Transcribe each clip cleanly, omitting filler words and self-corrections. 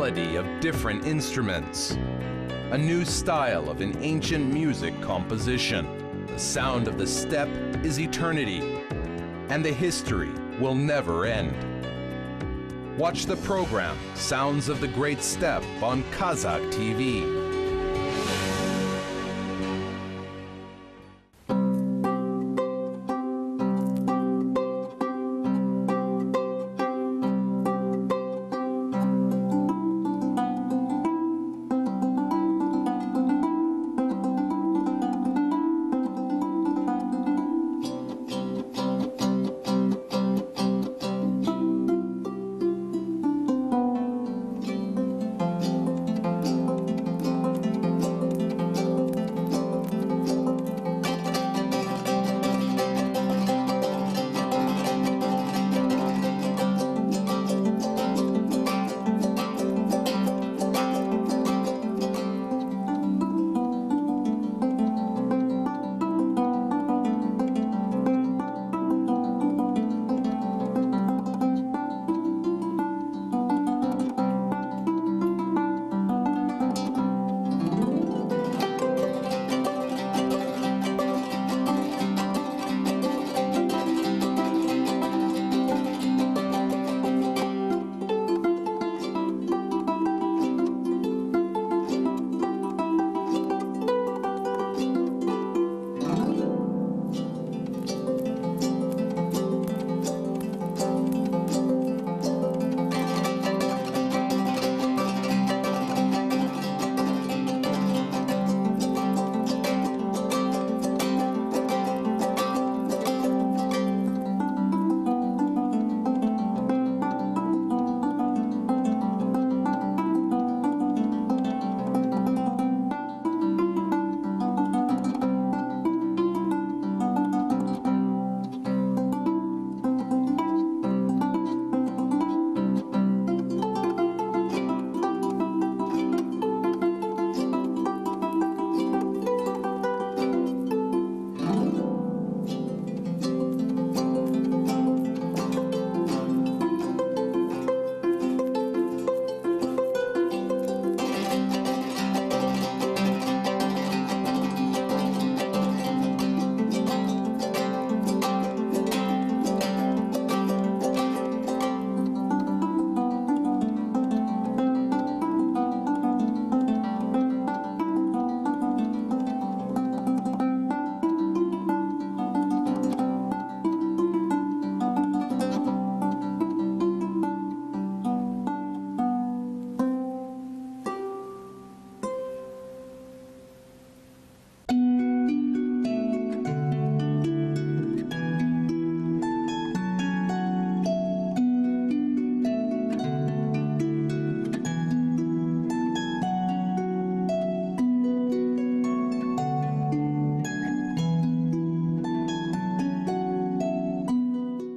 melody of different instruments. A new style of an ancient music composition. The sound of the steppe is eternity, and the history will never end. Watch the program Sounds of the Great Steppe on Kazakh TV.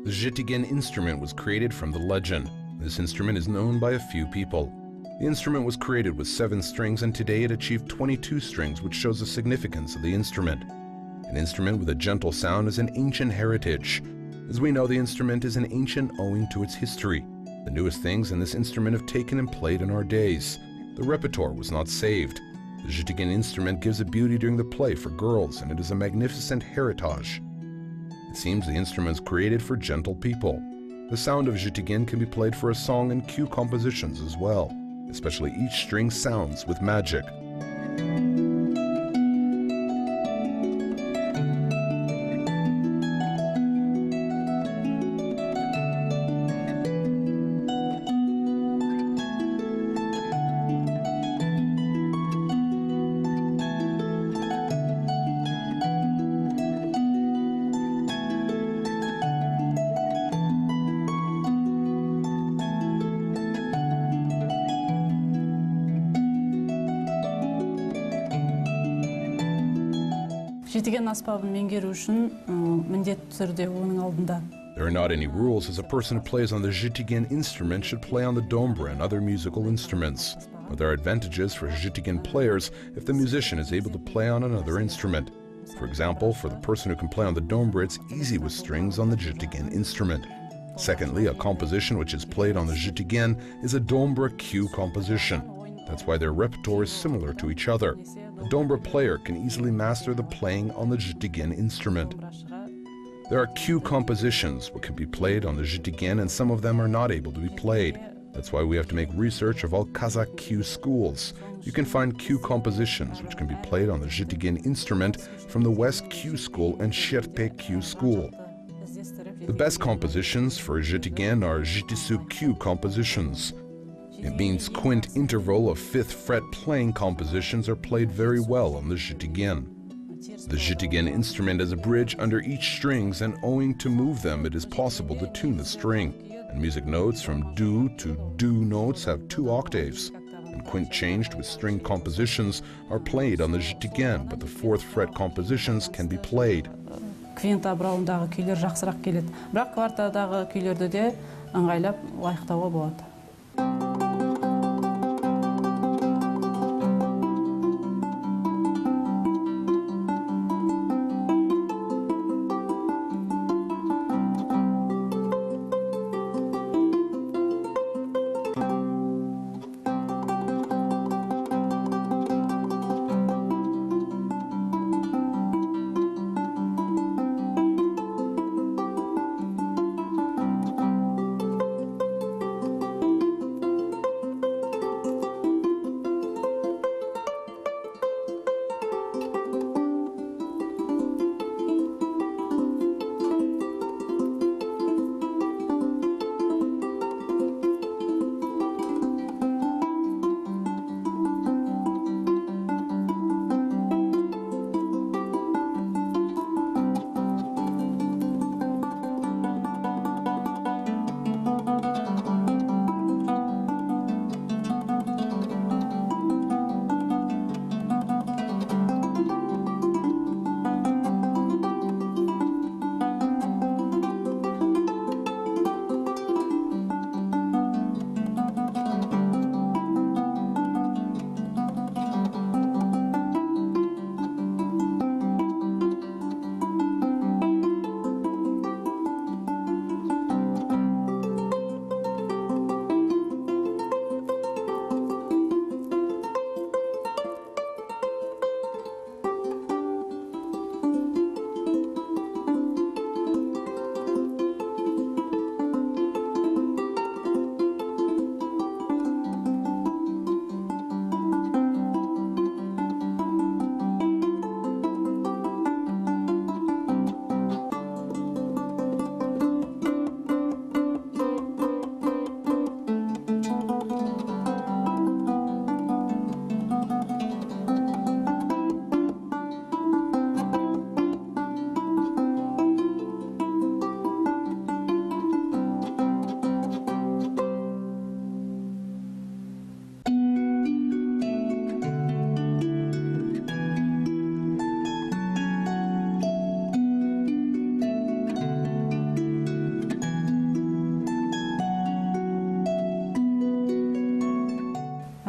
The Zhytigin instrument was created from the legend. This instrument is known by a few people. The instrument was created with 7 strings, and today it achieved 22 strings, which shows the significance of the instrument. An instrument with a gentle sound is an ancient heritage. As we know, the instrument is an ancient owing to its history. The newest things in this instrument have taken and played in our days. The repertoire was not saved. The Zhytigin instrument gives a beauty during the play for girls, and it is a magnificent heritage. It seems the instrument is created for gentle people. The sound of Zhytigin can be played for a song and cue compositions as well. Especially each string sounds with magic. There are not any rules, as a person who plays on the Zhytigin instrument should play on the dombra and other musical instruments. But there are advantages for Zhytigin players if the musician is able to play on another instrument. For example, for the person who can play on the dombra, it's easy with strings on the Zhytigin instrument. Secondly, a composition which is played on the zhitigen is a dombra cue composition. That's why their repertoire is similar to each other. A dombra player can easily master the playing on the zhitigen instrument. There are cue compositions which can be played on the zhitigen, and some of them are not able to be played. That's why we have to make research of all Kazakh cue schools. You can find cue compositions which can be played on the zhitigen instrument from the West Cue School and steppe cue school. The best compositions for zhitigen are zhitisu cue compositions. It means quint interval of 5th fret playing compositions are played very well on the zhitigen. The zhitigen instrument has a bridge under each strings, and owing to move them it is possible to tune the string. And music notes from do to do notes have 2 octaves. And quint changed with string compositions are played on the zhitigen, but the 4th fret compositions can be played. Квинт абрауындағы күйлер жақсырақ келеді. Бірақ квартадағы күйлерді де ыңғайлап лайықтауға болады.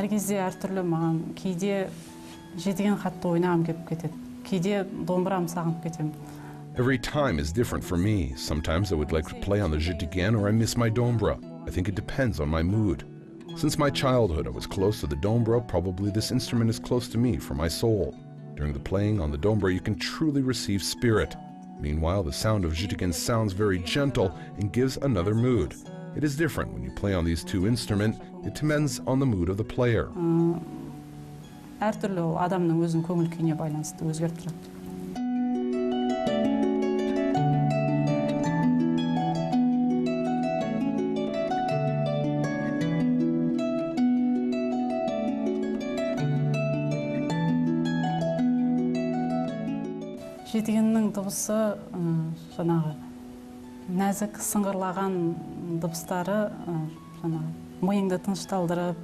Әр кезде әртүрлі, маған кейде жетіген қатты ойнағым келіп кетеді. Кейде домбырам сағынып кетемін. Every time is different for me. Sometimes I would like to play on the zhitigen, or I miss my dombra. I think it depends on my mood. Since my childhood I was close to the dombra, probably this instrument is close to me for my soul. During the playing on the dombra you can truly receive spirit. Meanwhile, the sound of zhitigen sounds very gentle and gives another mood. It is different when you play on these two instruments. It depends on the mood of the player. Әртүрлі адамның өзінің көңіл күйіне байланысты өзгеріп тұрады. Жетігеннің дыбысы жаңағы нәзік сыңғырлаған дыбыстары жаңағы миыңды тынышталдырып.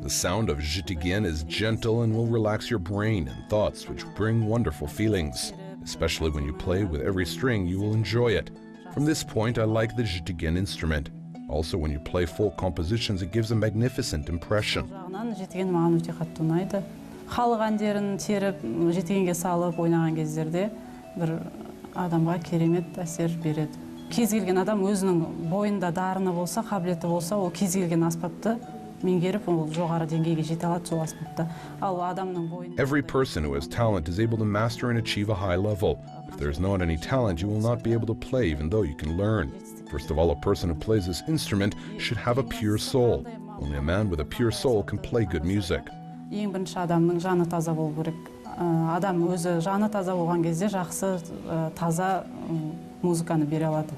The sound of zhitigen is gentle and will relax your brain and thoughts, which bring wonderful feelings. Especially when you play with every string, you will enjoy it. From this point, I like the zhitigen instrument. Also, when you play full compositions, it gives a magnificent impression. Жетіген маған өте қатты ұнайды. Халық әндерін теріп, жетігенге салып ойнаған кездерде бір адамға керемет әсер береді. кез келген адам өзінің бойында дарыны болса, қабілеті болса, ол кез келген аспапты меңгеріп, ол жоғары деңгейге жете алады сол аспапта. Ал адамның бойында... Every person who has talent is able to master and achieve a high level. If there's not any talent, you will not be able to play, even though you can learn. First of all, a person who plays this instrument should have a pure soul. Only a man with a pure soul can play good music. Ең бірінші адамның жаны таза болу керек. Адам өзі жаны таза болған кезде жақсы, таза музыканы бере алады.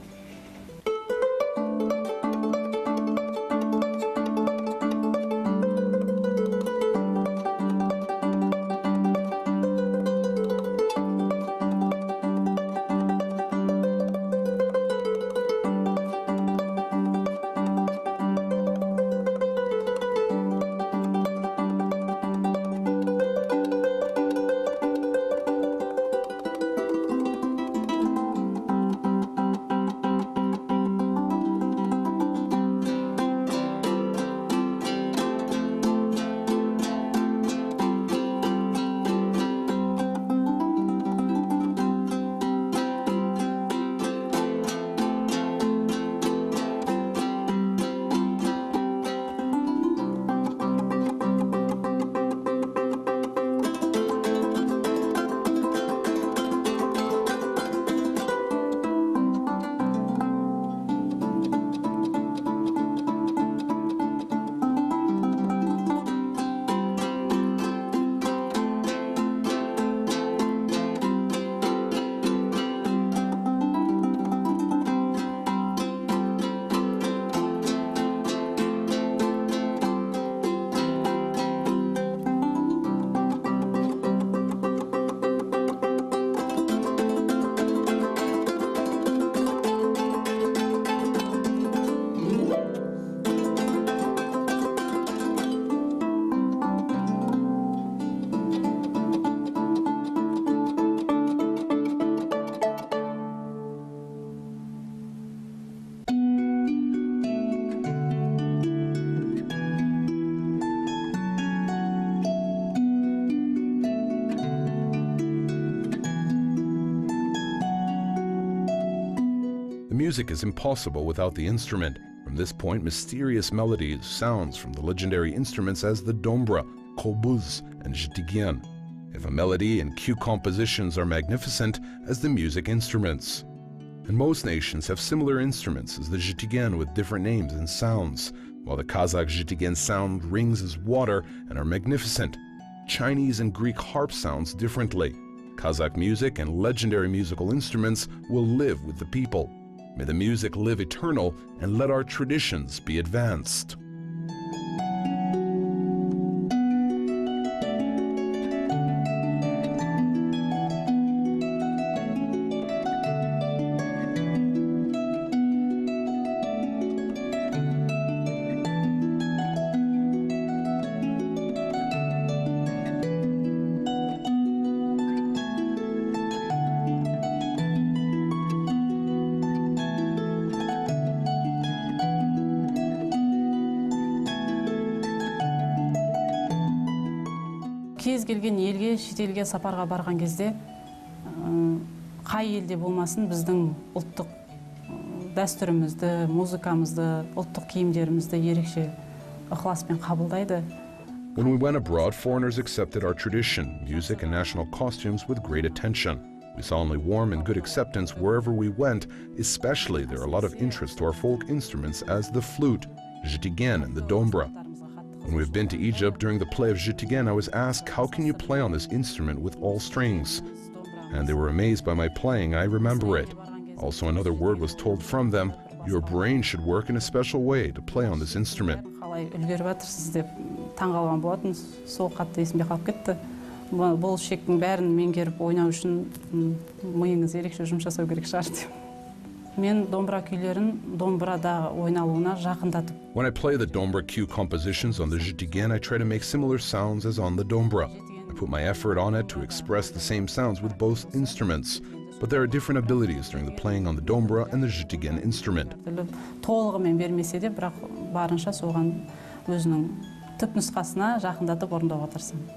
Music is impossible without the instrument. From this point, mysterious melodies, sounds from the legendary instruments as the dombra, kobuz, and zhitigen. If a melody and cue compositions are magnificent as the music instruments. And most nations have similar instruments as the zhitigen with different names and sounds, while the Kazakh zhitigen sound rings as water and are magnificent. Chinese and Greek harp sounds differently. Kazakh music and legendary musical instruments will live with the people. May the music live eternal and let our traditions be advanced. Кез келген елге, шетелге сапарға барған кезде, қай елде болмасын біздің ұлттық дәстүрімізді, музыкамызды, ұлттық киімдерімізді ерекше ықыласпен қабылдайды. When we went abroad, foreigners accepted our tradition, music and national costumes with great attention. We saw only warm and good acceptance wherever we went, especially there are a lot of interest to our folk instruments as the flute, zhitigen and the dombra. When we've been to Egypt during the play of zhitigen, I was asked, how can you play on this instrument with all strings? And they were amazed by my playing. I remember it. Also, another word was told from them, your brain should work in a special way to play on this instrument. Бұл шектің бәрін меңгеріп ойнау үшін миыңыз ерекше жұмыс жасау керек шығар деп. Мен домбыра күйлерін домбырада ойналуына жақындатып. When I play the dombra cue compositions on the zhitigen, I try to make similar sounds as on the dombra. I put my effort on it to express the same sounds with both instruments. But there are different abilities during the playing on the dombra and the zhitigen instrument. Толығымен бермесе де, бірақ барынша соған өзінің түпнұсқасына жақындатып орындауға тырысамын.